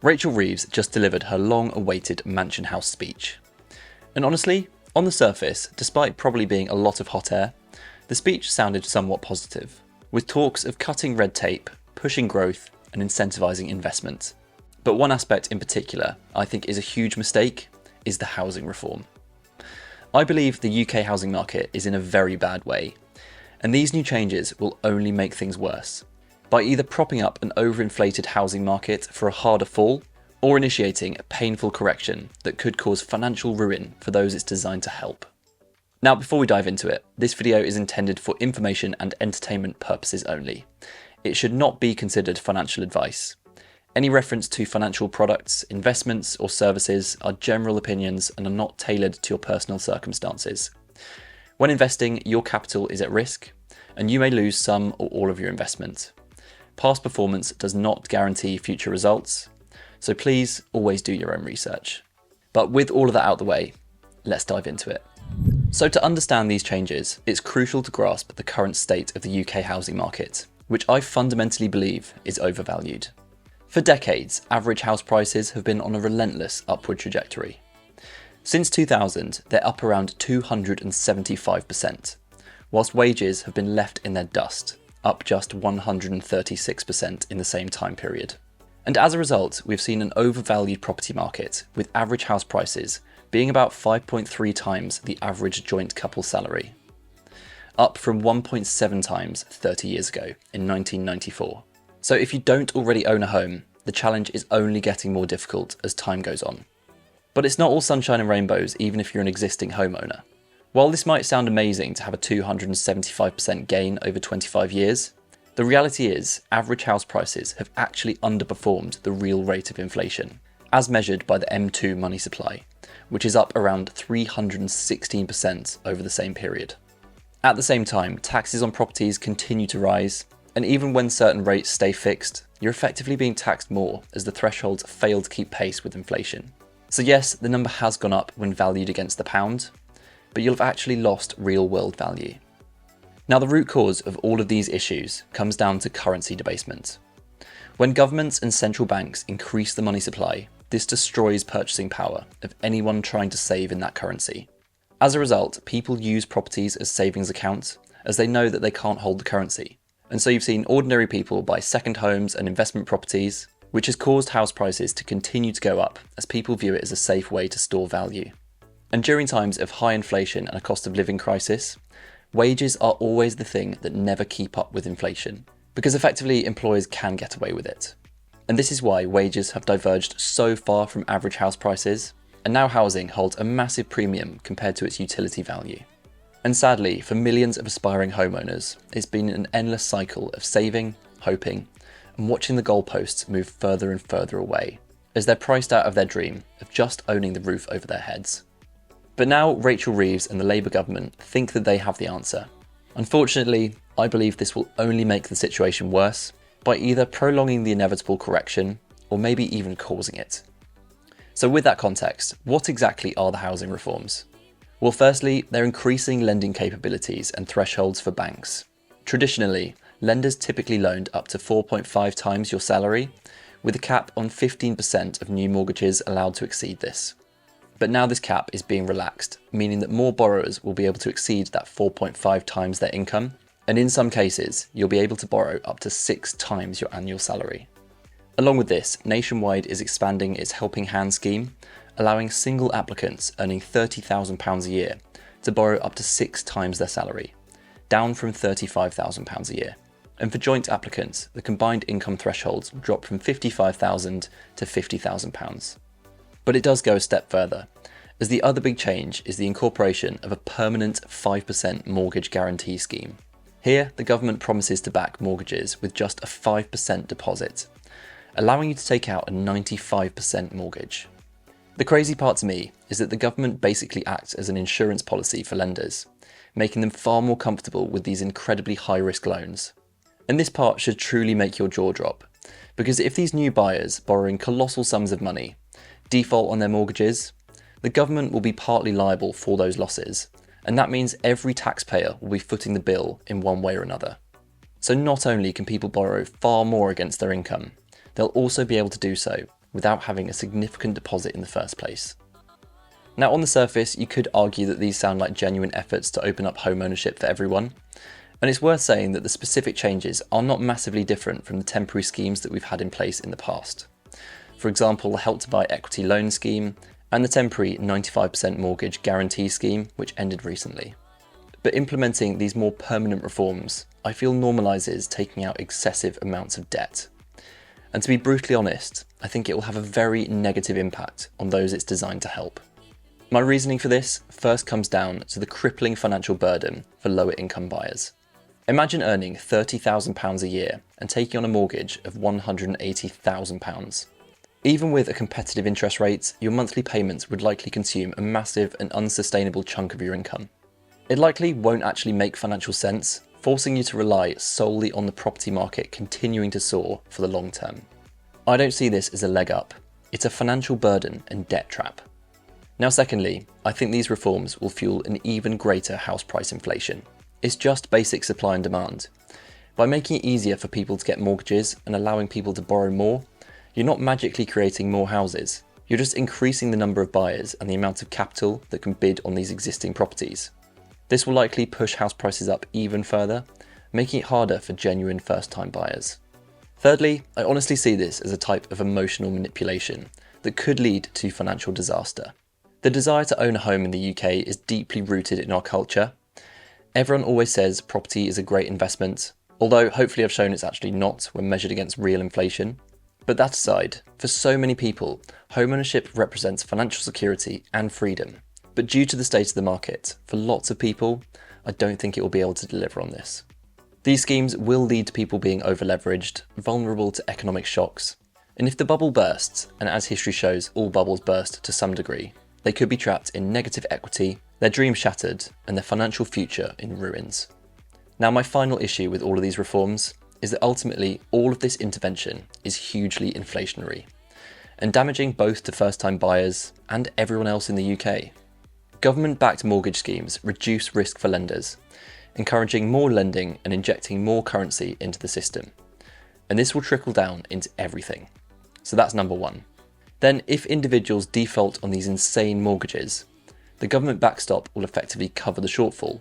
Rachel Reeves just delivered her long-awaited Mansion House speech. And honestly, on the surface, despite probably being a lot of hot air, the speech sounded somewhat positive, with talks of cutting red tape, pushing growth, and incentivising investment. But one aspect in particular I think is a huge mistake is the housing reform. I believe the UK housing market is in a very bad way, and these new changes will only make things worse, by either propping up an overinflated housing market for a harder fall, or initiating a painful correction that could cause financial ruin for those it's designed to help. Now, before we dive into it, this video is intended for information and entertainment purposes only. It should not be considered financial advice. Any reference to financial products, investments, or services are general opinions and are not tailored to your personal circumstances. When investing, your capital is at risk, and you may lose some or all of your investment. Past performance does not guarantee future results, so please always do your own research. But with all of that out the way, let's dive into it. So to understand these changes, it's crucial to grasp the current state of the UK housing market, which I fundamentally believe is overvalued. For decades, average house prices have been on a relentless upward trajectory. Since 2000, they're up around 275%, whilst wages have been left in their dust, up just 136% in the same time period. And as a result, we've seen an overvalued property market, with average house prices being about 5.3 times the average joint couple salary, up from 1.7 times 30 years ago in 1994. So if you don't already own a home, the challenge is only getting more difficult as time goes on. But it's not all sunshine and rainbows even if you're an existing homeowner. While this might sound amazing to have a 275% gain over 25 years, the reality is average house prices have actually underperformed the real rate of inflation, as measured by the M2 money supply, which is up around 316% over the same period. At the same time, taxes on properties continue to rise, and even when certain rates stay fixed, you're effectively being taxed more as the thresholds fail to keep pace with inflation. So yes, the number has gone up when valued against the pound, but you'll have actually lost real-world value. Now, the root cause of all of these issues comes down to currency debasement. When governments and central banks increase the money supply, this destroys purchasing power of anyone trying to save in that currency. As a result, people use properties as savings accounts as they know that they can't hold the currency. And so you've seen ordinary people buy second homes and investment properties, which has caused house prices to continue to go up as people view it as a safe way to store value. And during times of high inflation and a cost of living crisis, wages are always the thing that never keep up with inflation, because effectively employers can get away with it. And this is why wages have diverged so far from average house prices, and now housing holds a massive premium compared to its utility value. And sadly, for millions of aspiring homeowners, it's been an endless cycle of saving, hoping, and watching the goalposts move further and further away, as they're priced out of their dream of just owning the roof over their heads. But now Rachel Reeves and the Labour government think that they have the answer. Unfortunately, I believe this will only make the situation worse by either prolonging the inevitable correction or maybe even causing it. So with that context, what exactly are the housing reforms? Well, firstly, they're increasing lending capabilities and thresholds for banks. Traditionally, lenders typically loaned up to 4.5 times your salary, with a cap on 15% of new mortgages allowed to exceed this. But now this cap is being relaxed, meaning that more borrowers will be able to exceed that 4.5 times their income, and in some cases, you'll be able to borrow up to 6 times your annual salary. Along with this, Nationwide is expanding its Helping Hand scheme, allowing single applicants earning £30,000 a year to borrow up to 6 times their salary, down from £35,000 a year. And for joint applicants, the combined income thresholds will drop from £55,000 to £50,000. But it does go a step further, as the other big change is the incorporation of a permanent 5% mortgage guarantee scheme. Here, the government promises to back mortgages with just a 5% deposit, allowing you to take out a 95% mortgage. The crazy part to me is that the government basically acts as an insurance policy for lenders, making them far more comfortable with these incredibly high-risk loans. And this part should truly make your jaw drop, because if these new buyers borrowing colossal sums of money default on their mortgages, the government will be partly liable for those losses, and that means every taxpayer will be footing the bill in one way or another. So not only can people borrow far more against their income, they'll also be able to do so without having a significant deposit in the first place. Now, on the surface, you could argue that these sound like genuine efforts to open up home ownership for everyone, and it's worth saying that the specific changes are not massively different from the temporary schemes that we've had in place in the past. For example, the Help to Buy equity loan scheme and the temporary 95% mortgage guarantee scheme, which ended recently. But implementing these more permanent reforms, I feel normalises taking out excessive amounts of debt. And to be brutally honest, I think it will have a very negative impact on those it's designed to help. My reasoning for this first comes down to the crippling financial burden for lower income buyers. Imagine earning £30,000 a year and taking on a mortgage of £180,000. Even with a competitive interest rate, your monthly payments would likely consume a massive and unsustainable chunk of your income. It likely won't actually make financial sense, forcing you to rely solely on the property market continuing to soar for the long term. I don't see this as a leg up. It's a financial burden and debt trap. Now, secondly, I think these reforms will fuel an even greater house price inflation. It's just basic supply and demand. By making it easier for people to get mortgages and allowing people to borrow more, you're not magically creating more houses. You're just increasing the number of buyers and the amount of capital that can bid on these existing properties. This will likely push house prices up even further, making it harder for genuine first-time buyers. Thirdly, I honestly see this as a type of emotional manipulation that could lead to financial disaster. The desire to own a home in the UK is deeply rooted in our culture. Everyone always says property is a great investment, although hopefully I've shown it's actually not when measured against real inflation. But that aside, for so many people, home ownership represents financial security and freedom. But due to the state of the market, for lots of people, I don't think it will be able to deliver on this. These schemes will lead to people being over-leveraged, vulnerable to economic shocks. And if the bubble bursts, and as history shows, all bubbles burst to some degree, they could be trapped in negative equity, their dreams shattered, and their financial future in ruins. Now, my final issue with all of these reforms is that ultimately all of this intervention is hugely inflationary and damaging both to first-time buyers and everyone else in the UK. Government-backed mortgage schemes reduce risk for lenders, encouraging more lending and injecting more currency into the system. And this will trickle down into everything. So that's number one. Then, if individuals default on these insane mortgages, the government backstop will effectively cover the shortfall.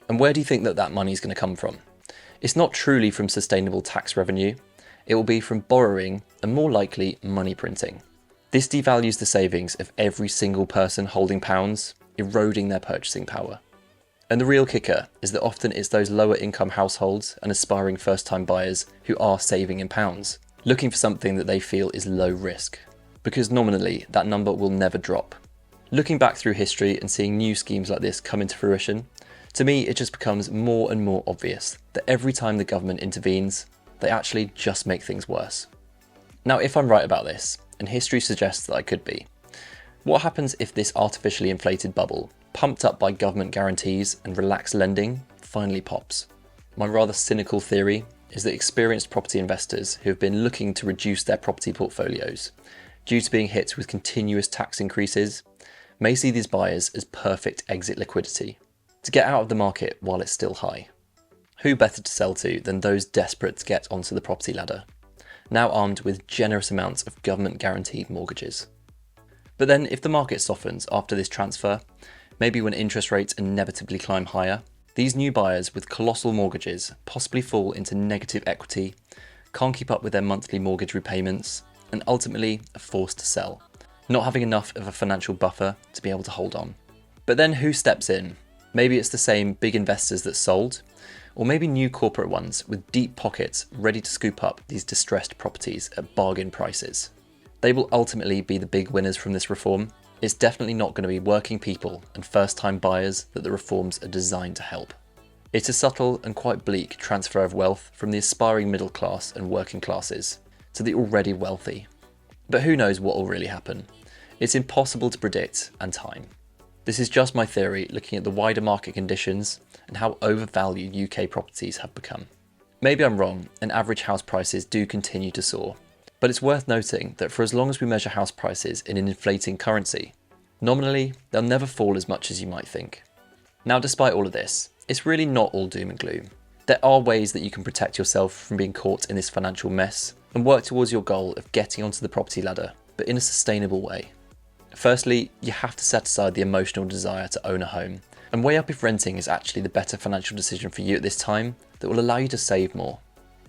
And where do you think that money is going to come from? It's not truly from sustainable tax revenue. It will be from borrowing and more likely money printing. This devalues the savings of every single person holding pounds, eroding their purchasing power. And the real kicker is that often it's those lower income households and aspiring first-time buyers who are saving in pounds, looking for something that they feel is low risk. Because nominally, that number will never drop. Looking back through history and seeing new schemes like this come into fruition, to me it just becomes more and more obvious that every time the government intervenes, they actually just make things worse. Now, if I'm right about this, and history suggests that I could be, what happens if this artificially inflated bubble, pumped up by government guarantees and relaxed lending, finally pops? My rather cynical theory is that experienced property investors who have been looking to reduce their property portfolios due to being hit with continuous tax increases may see these buyers as perfect exit liquidity to get out of the market while it's still high. Who better to sell to than those desperate to get onto the property ladder, now armed with generous amounts of government guaranteed mortgages? But then if the market softens after this transfer, maybe when interest rates inevitably climb higher, these new buyers with colossal mortgages possibly fall into negative equity, can't keep up with their monthly mortgage repayments, and ultimately are forced to sell, not having enough of a financial buffer to be able to hold on. But then who steps in? Maybe it's the same big investors that sold, or maybe new corporate ones with deep pockets ready to scoop up these distressed properties at bargain prices. They will ultimately be the big winners from this reform. It's definitely not going to be working people and first-time buyers that the reforms are designed to help. It's a subtle and quite bleak transfer of wealth from the aspiring middle class and working classes to the already wealthy. But who knows what will really happen? It's impossible to predict and time. This is just my theory looking at the wider market conditions and how overvalued UK properties have become. Maybe I'm wrong and average house prices do continue to soar, but it's worth noting that for as long as we measure house prices in an inflating currency, nominally they'll never fall as much as you might think. Now, despite all of this, it's really not all doom and gloom. There are ways that you can protect yourself from being caught in this financial mess and work towards your goal of getting onto the property ladder but in a sustainable way. Firstly, you have to set aside the emotional desire to own a home and weigh up if renting is actually the better financial decision for you at this time that will allow you to save more.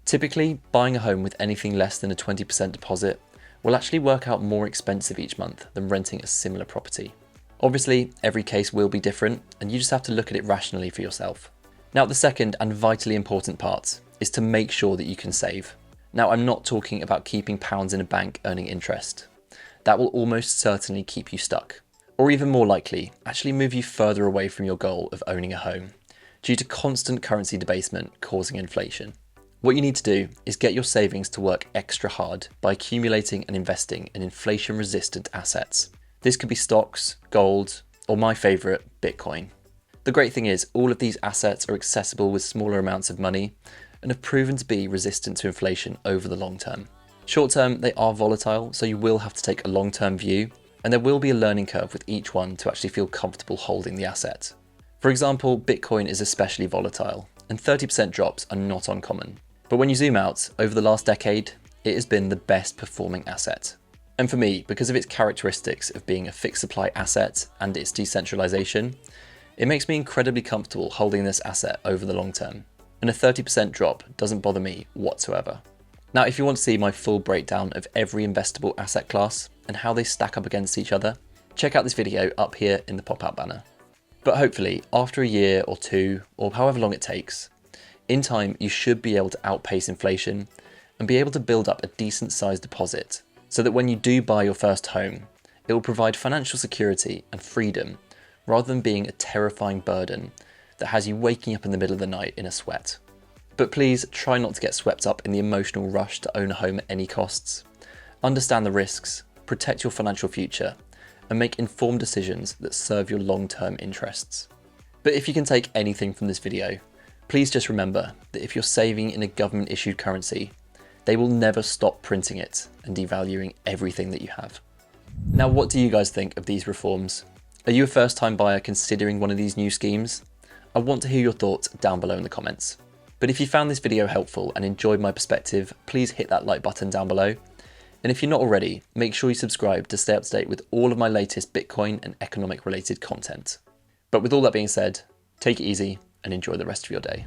Typically, buying a home with anything less than a 20% deposit will actually work out more expensive each month than renting a similar property. Obviously, every case will be different, and you just have to look at it rationally for yourself. Now, the second and vitally important part is to make sure that you can save. Now, I'm not talking about keeping pounds in a bank earning interest. That will almost certainly keep you stuck, or even more likely, actually move you further away from your goal of owning a home, due to constant currency debasement causing inflation. What you need to do is get your savings to work extra hard by accumulating and investing in inflation-resistant assets. This could be stocks, gold, or my favourite, Bitcoin. The great thing is, all of these assets are accessible with smaller amounts of money and have proven to be resistant to inflation over the long term. Short term, they are volatile, so you will have to take a long-term view, and there will be a learning curve with each one to actually feel comfortable holding the asset. For example, Bitcoin is especially volatile, and 30% drops are not uncommon. But when you zoom out, over the last decade, it has been the best performing asset. And for me, because of its characteristics of being a fixed supply asset and its decentralization, it makes me incredibly comfortable holding this asset over the long term. And a 30% drop doesn't bother me whatsoever. Now, if you want to see my full breakdown of every investable asset class and how they stack up against each other, check out this video up here in the pop-out banner. But hopefully, after a year or two, or however long it takes, in time you should be able to outpace inflation and be able to build up a decent sized deposit so that when you do buy your first home, it will provide financial security and freedom rather than being a terrifying burden that has you waking up in the middle of the night in a sweat. But please try not to get swept up in the emotional rush to own a home at any costs. Understand the risks, protect your financial future, and make informed decisions that serve your long-term interests. But if you can take anything from this video, please just remember that if you're saving in a government-issued currency, they will never stop printing it and devaluing everything that you have. Now, what do you guys think of these reforms? Are you a first-time buyer considering one of these new schemes? I want to hear your thoughts down below in the comments. But if you found this video helpful and enjoyed my perspective, please hit that like button down below. And if you're not already, make sure you subscribe to stay up to date with all of my latest Bitcoin and economic related content. But with all that being said, take it easy and enjoy the rest of your day.